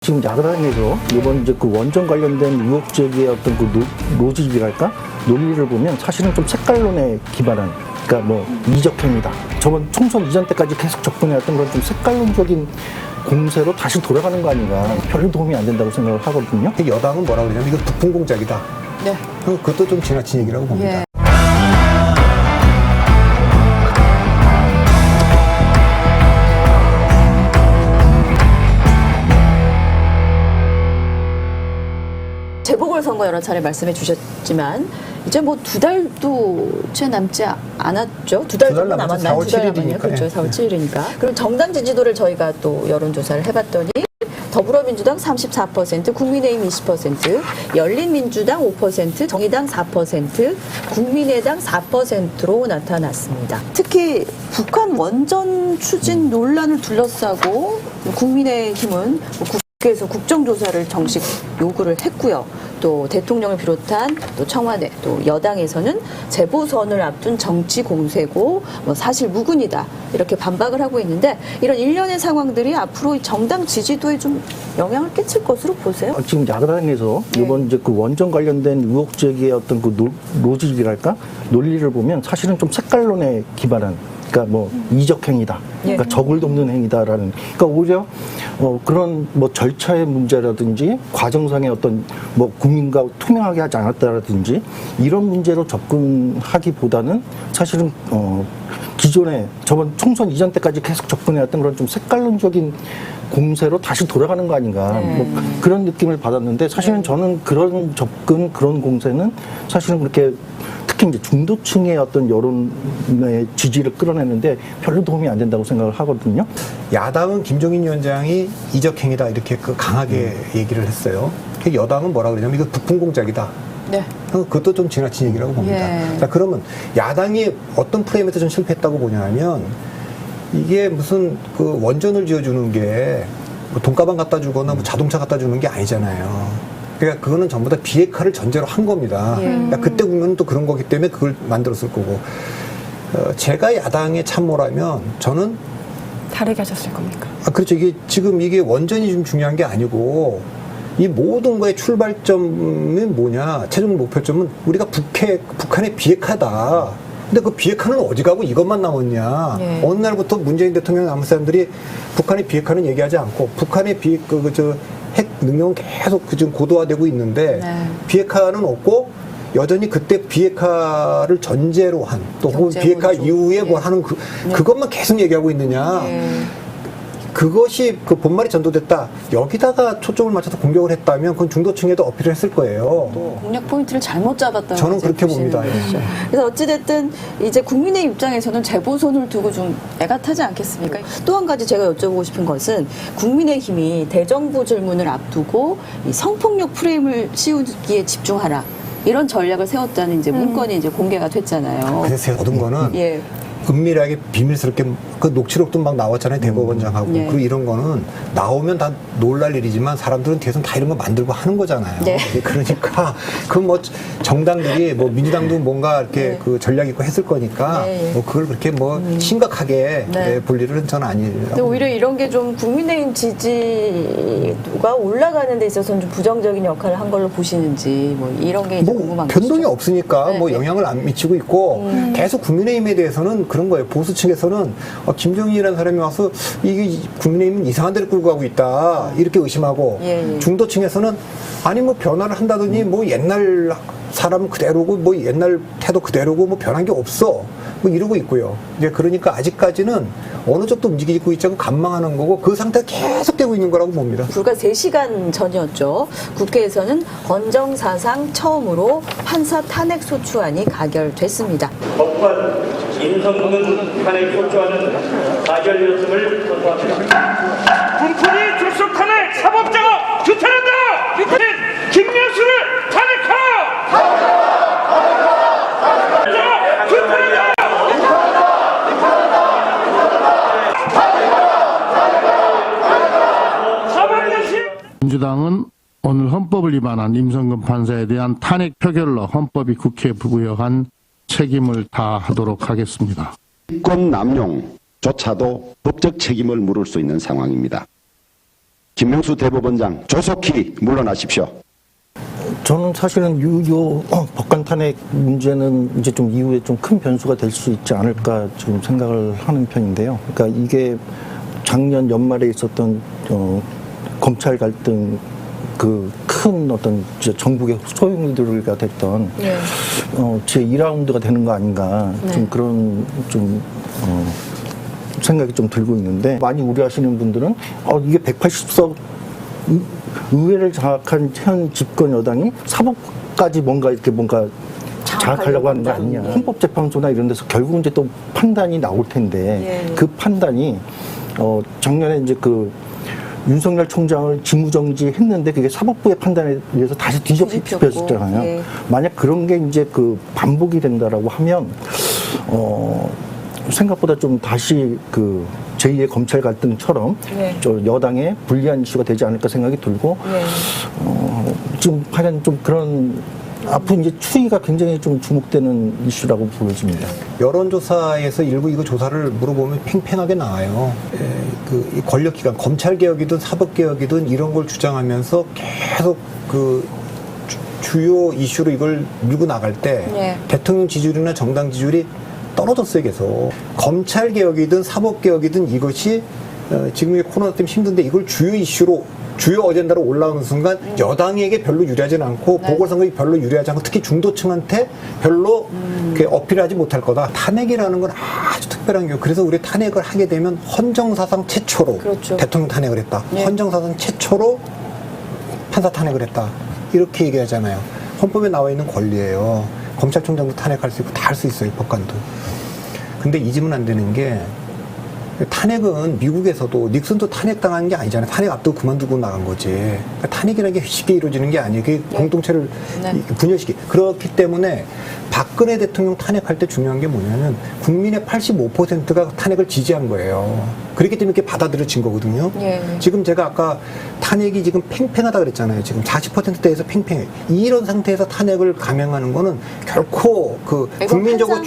지금 야당에서 이번 이제 그 원전 관련된 의혹 제기의 어떤 그 로직이랄까 논리를 보면 사실은 좀 색깔론에 기반한, 그러니까 뭐 이적행위다. 저번 총선 이전 때까지 계속 접근해왔던 그런 좀 색깔론적인 공세로 다시 돌아가는 거 아닌가. 별로 도움이 안 된다고 생각을 하거든요. 여당은 뭐라 그러냐면 이거 부품 공작이다. 네. 그것도 좀 지나친 얘기라고 봅니다. 예. 재보궐선거 여러 차례 말씀해 주셨지만 이제 뭐 2달도 채 남지 않았죠. 2달 정도 남았나요? 4월 7일이니까. 그렇죠. 4월 7일이니까. 그럼 정당 지지도를 저희가 또 여론조사를 해봤더니 더불어민주당 34%, 국민의힘 20%, 열린민주당 5%, 정의당 4%, 국민의당 4%로 나타났습니다. 특히 북한 원전 추진 논란을 둘러싸고 국민의힘은 국회에서 국정조사를 정식 요구를 했고요. 또 대통령을 비롯한 또 청와대, 또 여당에서는 재보선을 앞둔 정치 공세고 뭐 사실 무근이다 이렇게 반박을 하고 있는데, 이런 일련의 상황들이 앞으로 정당 지지도에 좀 영향을 끼칠 것으로 보세요? 지금 야당에서 이번 이제 그 원전 관련된 의혹 제기의 어떤 그 로직이랄까 논리를 보면 사실은 좀 색깔론에 기반한, 그러니까 뭐 이적행위다. 그러니까 적을 돕는 행위다라는. 그러니까 오히려 그런 뭐 절차의 문제라든지 과정상의 어떤 뭐 국민과 투명하게 하지 않았다라든지 이런 문제로 접근하기보다는 사실은 기존에 저번 총선 이전 때까지 계속 접근해왔던 그런 좀 색깔론적인 공세로 다시 돌아가는 거 아닌가. 뭐 그런 느낌을 받았는데 사실은 저는 그런 접근, 그런 공세는 사실은 그렇게 특히 이제 중도층의 어떤 여론의 지지를 끌어내는데 별로 도움이 안 된다고 생각을 하거든요. 야당은 김종인 위원장이 이적행위다 이렇게 강하게 얘기를 했어요. 여당은 뭐라 그러냐면 이거 부품 공작이다. 네. 그것도 좀 지나친 얘기라고 봅니다. 예. 자, 그러면 야당이 어떤 프레임에서 좀 실패했다고 보냐면 이게 무슨 그 원전을 지어주는 게 뭐 돈가방 갖다 주거나 뭐 자동차 갖다 주는 게 아니잖아요. 그러니까 그거는 전부 다 비핵화를 전제로 한 겁니다. 그러니까 그때 국면은 또 그런 거기 때문에 그걸 만들었을 거고. 제가 야당의 참모라면 저는 다르게 하셨을 겁니까? 그렇죠. 이게 지금 이게 원전이 좀 중요한 게 아니고 이 모든 거의 출발점이 뭐냐, 최종 목표점은 우리가 북한의 비핵화다. 근데 그 비핵화는 어디 가고 이것만 남았냐. 예. 어느 날부터 문재인 대통령 남은 사람들이 북한의 비핵화는 얘기하지 않고 북한의 핵 능력은 계속 지금 고도화되고 있는데 비핵화는 없고 여전히 그때 비핵화를 전제로 한 또 혹은 비핵화 이후에 뭐 하는 그것만 계속 얘기하고 있느냐. 그것이 그 본말이 전도됐다. 여기다가 초점을 맞춰서 공격을 했다면 그건 중도층에도 어필을 했을 거예요. 공략 포인트를 잘못 잡았다고 저는 그렇게 봅니다. 그래서 어찌됐든 이제 국민의 입장에서는 재보선을 두고 좀 애가 타지 않겠습니까? 또 한 가지 제가 여쭤보고 싶은 것은 국민의힘이 대정부 질문을 앞두고 이 성폭력 프레임을 씌우기에 집중하라, 이런 전략을 세웠다는 이제 문건이 이제 공개가 됐잖아요. 그래서 얻은 거는 예. 은밀하게 비밀스럽게 그 녹취록도 막 나왔잖아요. 대법원장하고. 네. 그리고 이런 거는 나오면 다 놀랄 일이지만 사람들은 계속 다 이런 거 만들고 하는 거잖아요. 네. 그러니까 그 뭐 정당들이 뭐 민주당도 뭔가 이렇게 그 전략 있고 했을 거니까 뭐 그걸 그렇게 뭐 심각하게 볼 일은 저는 아니라고. 근데 오히려 이런 게 좀 국민의힘 지지도가 올라가는 데 있어서는 좀 부정적인 역할을 한 걸로 보시는지 뭐 이런 게 이제 궁금한 거죠. 변동이 없으니까 뭐 네. 영향을 안 미치고 있고 계속 국민의힘에 대해서는 그런 거예요. 보수 측에서는 김정인이라는 사람이 와서 이게 국민의힘은 이상한 데를 끌고 가고 있다 이렇게 의심하고 중도층에서는 아니 뭐 변화를 한다더니 뭐 옛날 사람 그대로고 뭐 옛날 태도 그대로고 뭐 변한 게 없어 뭐 이러고 있고요. 이제 그러니까 아직까지는 어느 정도 움직이고 있자고 관망하는 거고 그 상태가 계속되고 있는 거라고 봅니다. 불과 3시간 전이었죠. 국회에서는 헌정사상 처음으로 판사 탄핵 소추안이 가결됐습니다. 법관 인성근 탄핵 소추안은 가결되었음을 선포합니다. 군포니 출석 탄핵 사법자가 규탄한다! 규탄 김명수를 탄핵하라! 민주당은 오늘 헌법을 위반한 임성근 판사에 대한 탄핵 표결로 헌법이 국회에 부여한 책임을 다하도록 하겠습니다. 직권 남용조차도 법적 책임을 물을 수 있는 상황입니다. 김명수 대법원장 조속히 물러나십시오. 저는 사실은 유효 법관 탄핵 문제는 이제 좀 이후에 좀 큰 변수가 될 수 있지 않을까 좀 생각을 하는 편인데요. 그러니까 이게 작년 연말에 있었던 검찰 갈등 그 큰 어떤 정부의 소용돌이가 됐던 제 2라운드가 되는 거 아닌가 좀 그런 좀 생각이 좀 들고 있는데 많이 우려하시는 분들은 이게 180석 의회를 장악한 현 집권 여당이 사법까지 뭔가 장악하려고 하는 거 아니냐. 헌법재판소나 이런 데서 결국은 이제 또 판단이 나올 텐데 그 판단이 작년에 이제 그 윤석열 총장을 직무정지했는데 그게 사법부의 판단에 의해서 다시 뒤집혔잖아요. 만약 그런 게 이제 그 반복이 된다라고 하면 생각보다 좀 다시 그 제2의 검찰 갈등처럼 저 여당의 불리한 이슈가 되지 않을까 생각이 들고 지금 하여간 좀 그런 앞으로 이제 추이가 굉장히 좀 주목되는 이슈라고 보여집니다. 여론조사에서 일부 이거 조사를 물어보면 팽팽하게 나와요. 이 권력기관, 검찰개혁이든 사법개혁이든 이런 걸 주장하면서 계속 그 주요 이슈로 이걸 밀고 나갈 때 대통령 지지율이나 정당 지지율이 떨어졌어요, 계속. 검찰개혁이든 사법개혁이든 이것이 지금의 코로나 때문에 힘든데 이걸 주요 이슈로 주요 어젠다로 올라오는 순간 여당에게 별로 유리하지는 않고 보궐선거에 별로 유리하지 않고 특히 중도층한테 별로 어필하지 못할 거다. 탄핵이라는 건 아주 특별한 경우. 그래서 우리 탄핵을 하게 되면 헌정사상 최초로 대통령 탄핵을 했다. 헌정사상 최초로 판사 탄핵을 했다. 이렇게 얘기하잖아요. 헌법에 나와 있는 권리예요. 검찰총장도 탄핵할 수 있고 다 할 수 있어요. 법관도. 근데 잊으면 안 되는 게 탄핵은 미국에서도 닉슨도 탄핵당한 게 아니잖아요. 탄핵 앞두고 그만두고 나간 거지. 그러니까 탄핵이라는 게 쉽게 이루어지는 게 아니에요. 그게 공동체를 분열시키. 그렇기 때문에 박근혜 대통령 탄핵할 때 중요한 게 뭐냐면 국민의 85%가 탄핵을 지지한 거예요. 그렇기 때문에 이렇게 받아들여진 거거든요. 지금 제가 아까 탄핵이 지금 팽팽하다 그랬잖아요. 지금 40%대에서 팽팽해. 이런 상태에서 탄핵을 감행하는 거는 결코 그 국민적으로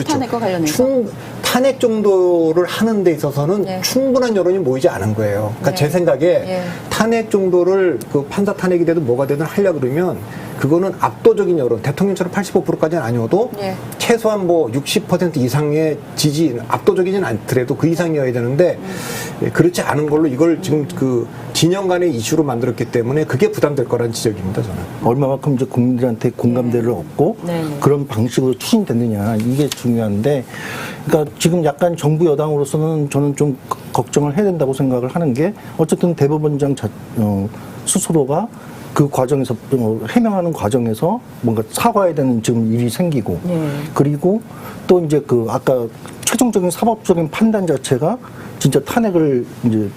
탄핵과 관련해서 탄핵 정도를 하는 데 있어서는 충분한 여론이 모이지 않은 거예요. 그러니까 제 생각에 탄핵 정도를 그 판사 탄핵이 되든 뭐가 되든 하려고 그러면 그거는 압도적인 여론, 대통령처럼 85%까지는 아니어도 최소한 뭐 60% 이상의 지지, 압도적이진 않더라도 그 이상이어야 되는데 그렇지 않은 걸로 이걸 지금 그 진영 간의 이슈로 만들었기 때문에 그게 부담될 거라는 지적입니다, 저는. 얼마만큼 이제 국민들한테 공감대를 얻고 그런 방식으로 추진됐느냐 이게 중요한데 그러니까 지금 약간 정부 여당으로서는 저는 좀 걱정을 해야 된다고 생각을 하는 게 어쨌든 대법원장 스스로가 그 과정에서 해명하는 과정에서 뭔가 사과해야 되는 지금 일이 생기고 그리고 또 이제 그 아까 최종적인 사법적인 판단 자체가 진짜 탄핵을 이제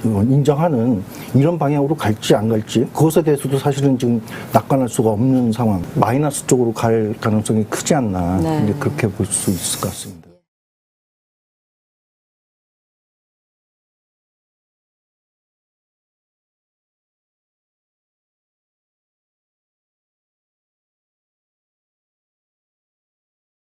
인정하는 이런 방향으로 갈지 안 갈지 그것에 대해서도 사실은 지금 낙관할 수가 없는 상황 마이너스 쪽으로 갈 가능성이 크지 않나 이제 그렇게 볼 수 있을 것 같습니다.